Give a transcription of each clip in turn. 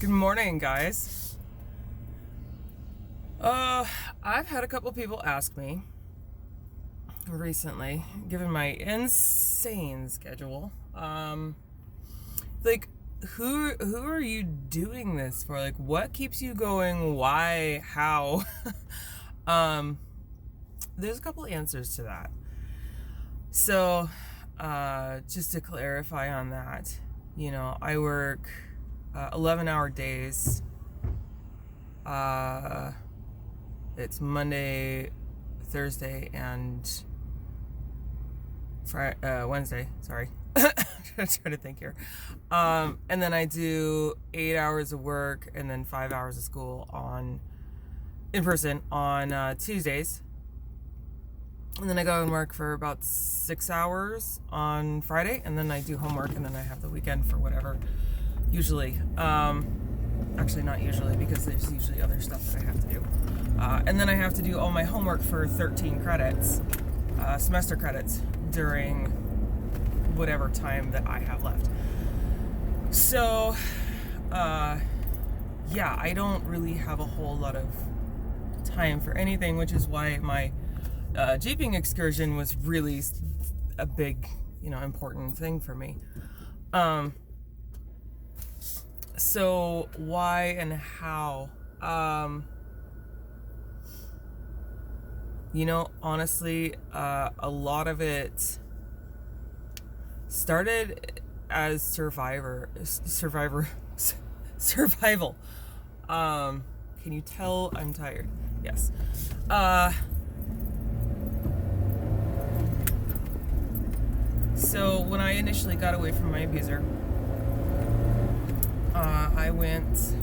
Good morning, guys. I've had a couple people ask me recently, given my insane schedule, like, who are you doing this for? Like, what keeps you going? Why? How? There's a couple answers to that. So, just to clarify on that, I work 11-hour days. It's Monday, Thursday, and Wednesday. Sorry. I'm trying to think here. And then I do 8 hours of work and then 5 hours of school in person on Tuesdays. And then I go and work for about 6 hours on Friday, and then I do homework, and then I have the weekend for whatever. Usually. Actually, not usually, because there's usually other stuff that I have to do. And then I have to do all my homework for 13 credits, semester credits, during whatever time that I have left. So, yeah, I don't really have a whole lot of time for anything, which is why my jeeping excursion was really a big, important thing for me. So why and how? Honestly, a lot of it started as survival. Can you tell I'm tired? Yes. So when I initially got away from my abuser, I went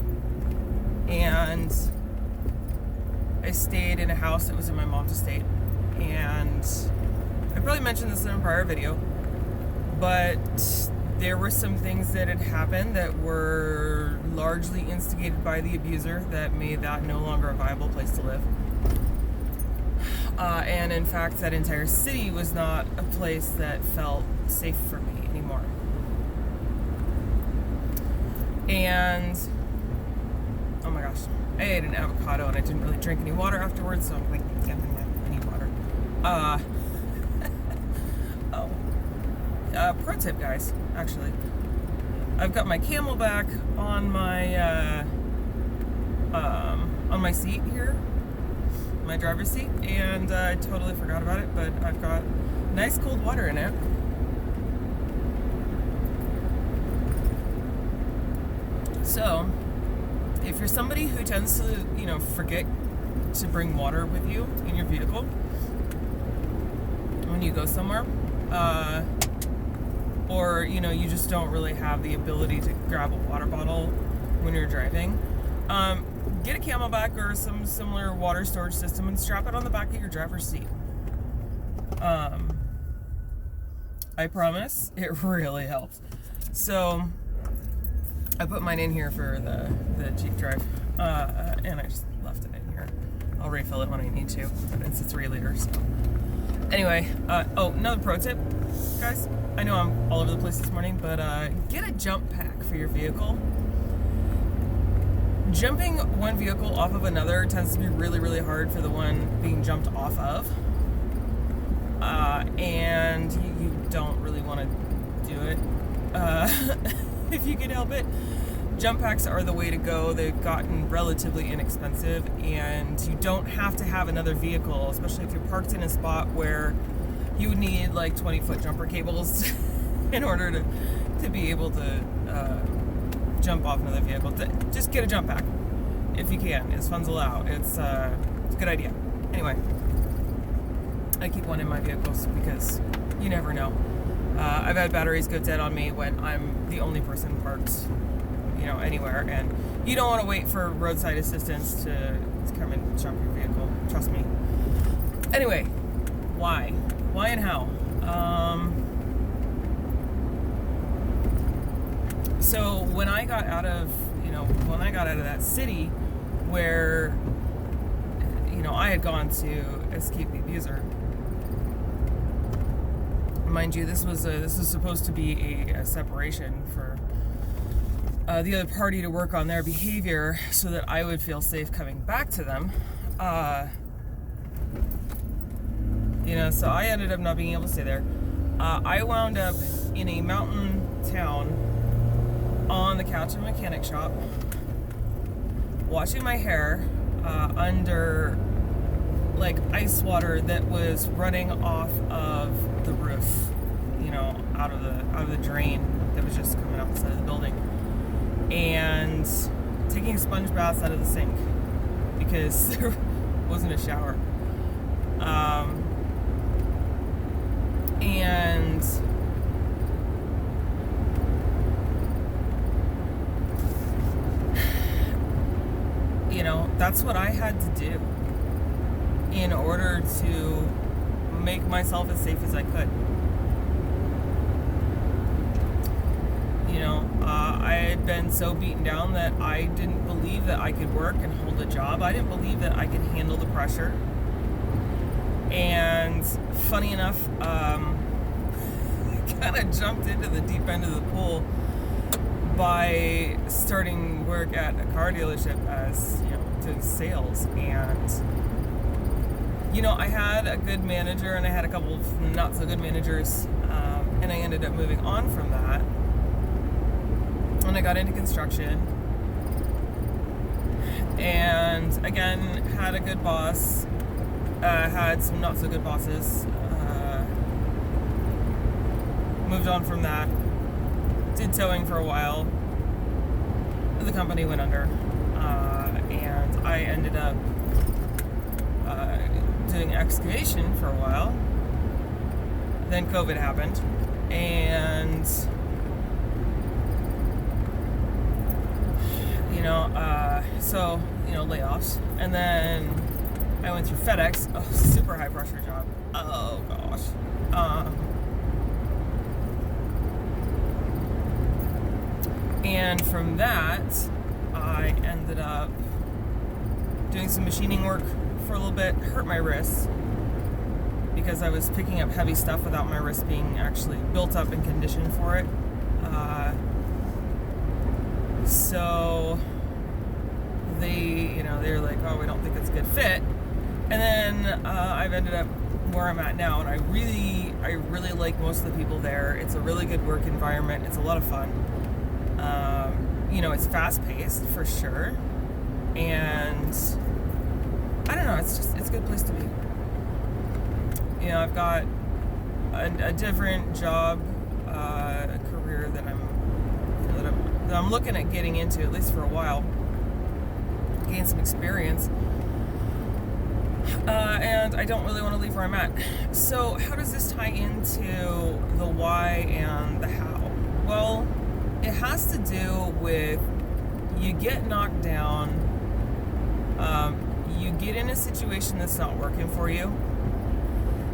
and I stayed in a house that was in my mom's estate, and I probably mentioned this in a prior video, but there were some things that had happened that were largely instigated by the abuser that made that no longer a viable place to live. And in fact, that entire city was not a place that felt safe for me anymore. And, oh my gosh, I ate an avocado and I didn't really drink any water afterwards, so I'm like, I need water. Pro tip, guys, actually. I've got my Camelback on my seat here, my driver's seat, and I totally forgot about it, but I've got nice cold water in it. So, if you're somebody who tends to, forget to bring water with you in your vehicle when you go somewhere, or, you just don't really have the ability to grab a water bottle when you're driving, get a Camelback or some similar water storage system and strap it on the back of your driver's seat. I promise, it really helps. So, I put mine in here for the Jeep drive, and I just left it in here. I'll refill it when I need to, but it's a 3 liter, so. Anyway, another pro tip, guys. I know I'm all over the place this morning, but get a jump pack for your vehicle. Jumping one vehicle off of another tends to be really, really hard for the one being jumped off of, and you don't really want to do it. If you can help it. Jump packs are the way to go. They've gotten relatively inexpensive, and you don't have to have another vehicle, especially if you're parked in a spot where you would need like 20-foot jumper cables in order to be able to jump off another vehicle. Just get a jump pack if you can, as funds allow. It's a good idea. Anyway, I keep one in my vehicles because you never know. I've had batteries go dead on me when I'm the only person parked, anywhere, and you don't want to wait for roadside assistance to come and jump your vehicle. Trust me. Anyway, why and how? So when I got out of that city where, I had gone to escape the abuser. Mind you, this was supposed to be a separation for the other party to work on their behavior so that I would feel safe coming back to them. So I ended up not being able to stay there. I wound up in a mountain town on the couch of a mechanic shop, washing my hair under like ice water that was running off of the roof, out of the drain that was just coming outside of the building, and taking sponge baths out of the sink because there wasn't a shower. And that's what I had to do in order to make myself as safe as I could. I had been so beaten down that I didn't believe that I could work and hold a job. I didn't believe that I could handle the pressure. And funny enough, I kind of jumped into the deep end of the pool by starting work at a car dealership as, doing sales. And, I had a good manager and I had a couple of not so good managers, and I ended up moving on from that. And I got into construction. And again, had a good boss, had some not so good bosses. Moved on from that. Did towing for a while. The company went under. And I ended up doing excavation for a while. Then COVID happened. And layoffs. And then I went through FedEx, a super high pressure job. Oh gosh. And from that, I ended up doing some machining work for a little bit, hurt my wrists because I was picking up heavy stuff without my wrist being actually built up and conditioned for it. So they're like, oh, we don't think it's a good fit. And then I've ended up where I'm at now, and I really like most of the people there. It's a really good work environment. It's a lot of fun. It's fast paced for sure, and I don't know. It's a good place to be. I've got a different job, career that I'm looking at getting into, at least for a while. Gain some experience. And I don't really want to leave where I'm at. So how does this tie into the why and the how? Well, it has to do with you get knocked down, you get in a situation that's not working for you,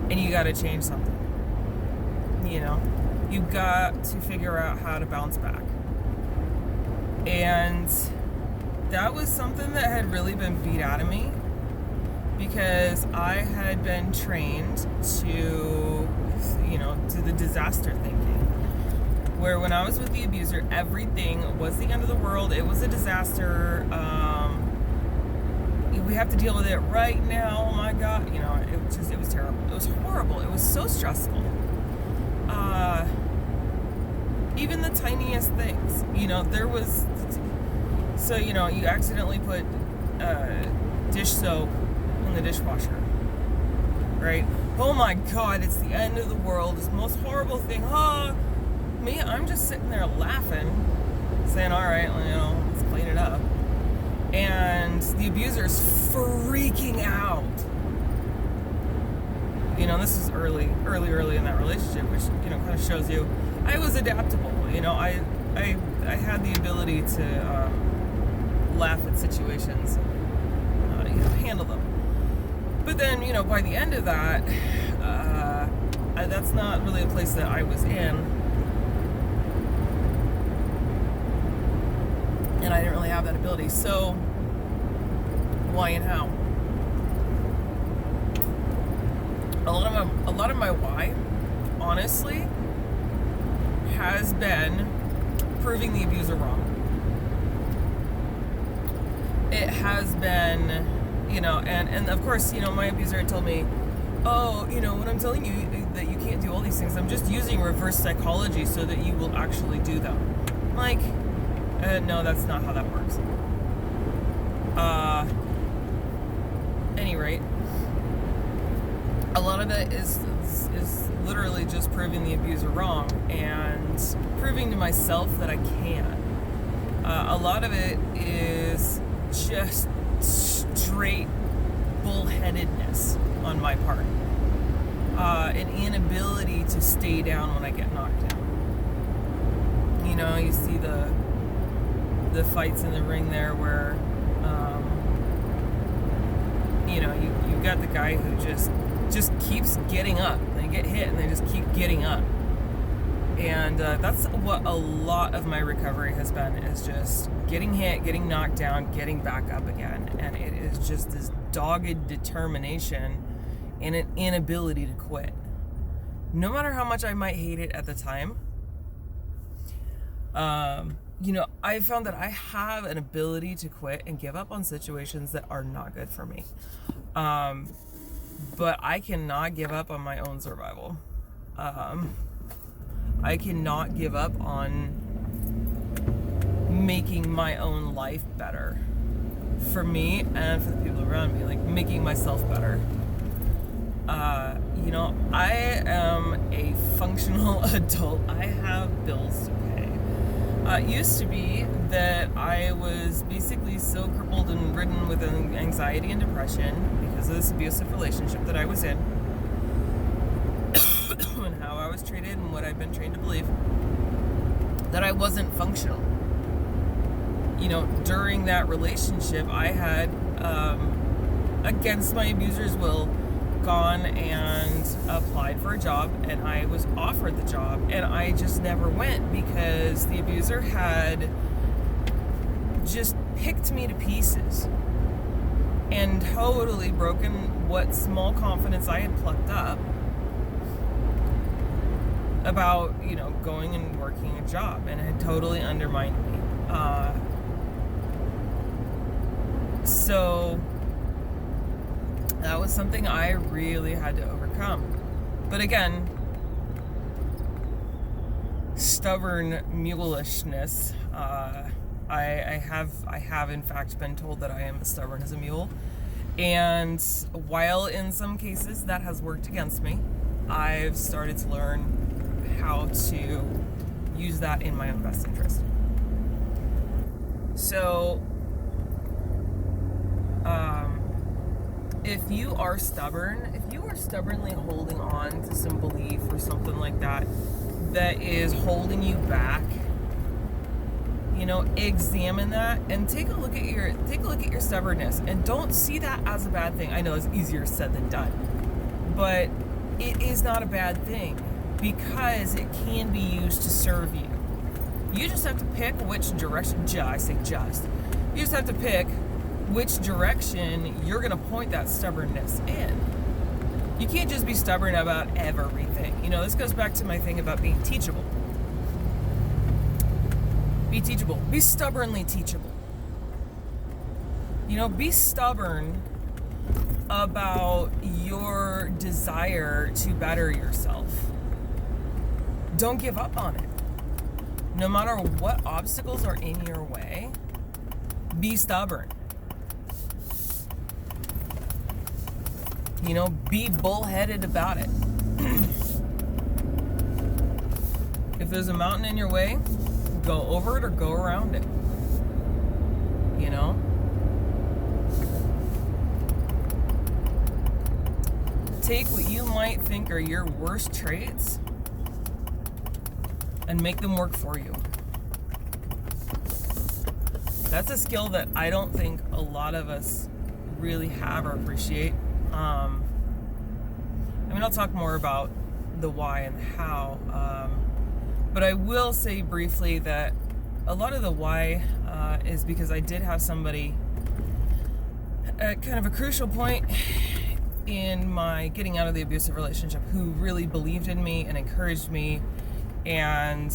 and you got to change something. You got to figure out how to bounce back. And that was something that had really been beat out of me because I had been trained to the disaster thinking, where when I was with the abuser, everything was the end of the world. It was a disaster. We have to deal with it right now. Oh my God. It was terrible. It was horrible. It was so stressful. Even the tiniest things, there was, you accidentally put dish soap in the dishwasher, right? Oh my God, it's the end of the world. It's the most horrible thing. Me, I'm just sitting there laughing, saying, all right, let's clean it up. And the abuser's freaking out. This is early in that relationship, which, kind of shows you I was adaptable. I had the ability to laugh at situations, handle them. But then, by the end of that, that's not really a place that I was in. And I didn't really have that ability. So, why and how? A lot of my why, honestly, has been proving the abuser wrong. has been, and of course, my abuser had told me, oh, when I'm telling you that you can't do all these things, I'm just using reverse psychology so that you will actually do them. Like, no, that's not how that works. Any rate, a lot of it is literally just proving the abuser wrong and proving to myself that I can. A lot of it is just straight bullheadedness on my part. An inability to stay down when I get knocked down. You see the fights in the ring there where, you've got the guy who just keeps getting up. They get hit and they just keep getting up. And that's what a lot of my recovery has been, is just getting hit, getting knocked down, getting back up again. And it is just this dogged determination and an inability to quit. No matter how much I might hate it at the time, I found that I have an ability to quit and give up on situations that are not good for me. But I cannot give up on my own survival. I cannot give up on making my own life better for me and for the people around me, like making myself better. I am a functional adult. I have bills to pay. It used to be that I was basically so crippled and ridden with anxiety and depression because of this abusive relationship that I was in and how I was treated and what I've been trained to believe, that I wasn't functional. During that relationship, I had, against my abuser's will, gone and applied for a job, and I was offered the job, and I just never went because the abuser had just picked me to pieces and totally broken what small confidence I had plucked up about, going and working a job, and it had totally undermined me. So that was something I really had to overcome. But again, stubborn mulishness. I have in fact been told that I am as stubborn as a mule. And while in some cases that has worked against me, I've started to learn how to use that in my own best interest. So, if you are stubborn, if you are stubbornly holding on to some belief or something like that that is holding you back, examine that and take a look at your stubbornness, and don't see that as a bad thing. I know it's easier said than done, but it is not a bad thing because it can be used to serve you. You just have to pick which direction. You just have to pick which direction you're going to point that stubbornness in. You can't just be stubborn about everything. This goes back to my thing about being teachable. Be teachable. Be stubbornly teachable. Be stubborn about your desire to better yourself. Don't give up on it. No matter what obstacles are in your way, be stubborn. Be bullheaded about it. If there's a mountain in your way, go over it or go around it. Take what you might think are your worst traits and make them work for you. That's a skill that I don't think a lot of us really have or appreciate. I'll talk more about the why and how, but I will say briefly that a lot of the why is because I did have somebody at kind of a crucial point in my getting out of the abusive relationship who really believed in me and encouraged me and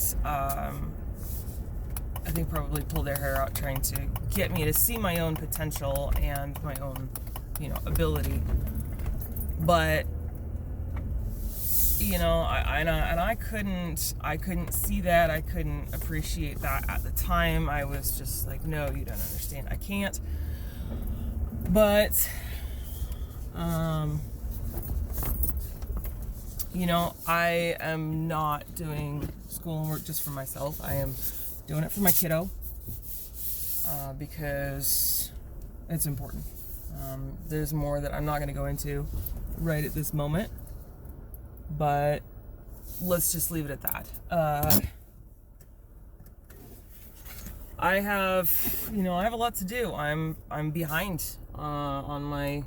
I think probably pull their hair out trying to get me to see my own potential and my own, ability. But I couldn't see that. I couldn't appreciate that at the time. I was just like, no, you don't understand. I can't. But, I am not doing school and work just for myself. I am doing it for my kiddo, because it's important. There's more that I'm not going to go into right at this moment, but let's just leave it at that. I have a lot to do. I'm behind on my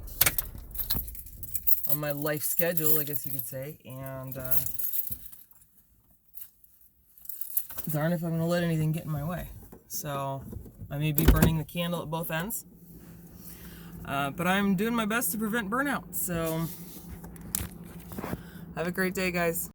life schedule, I guess you could say, and darn if I'm going to let anything get in my way. So I may be burning the candle at both ends, but I'm doing my best to prevent burnout. So have a great day, guys.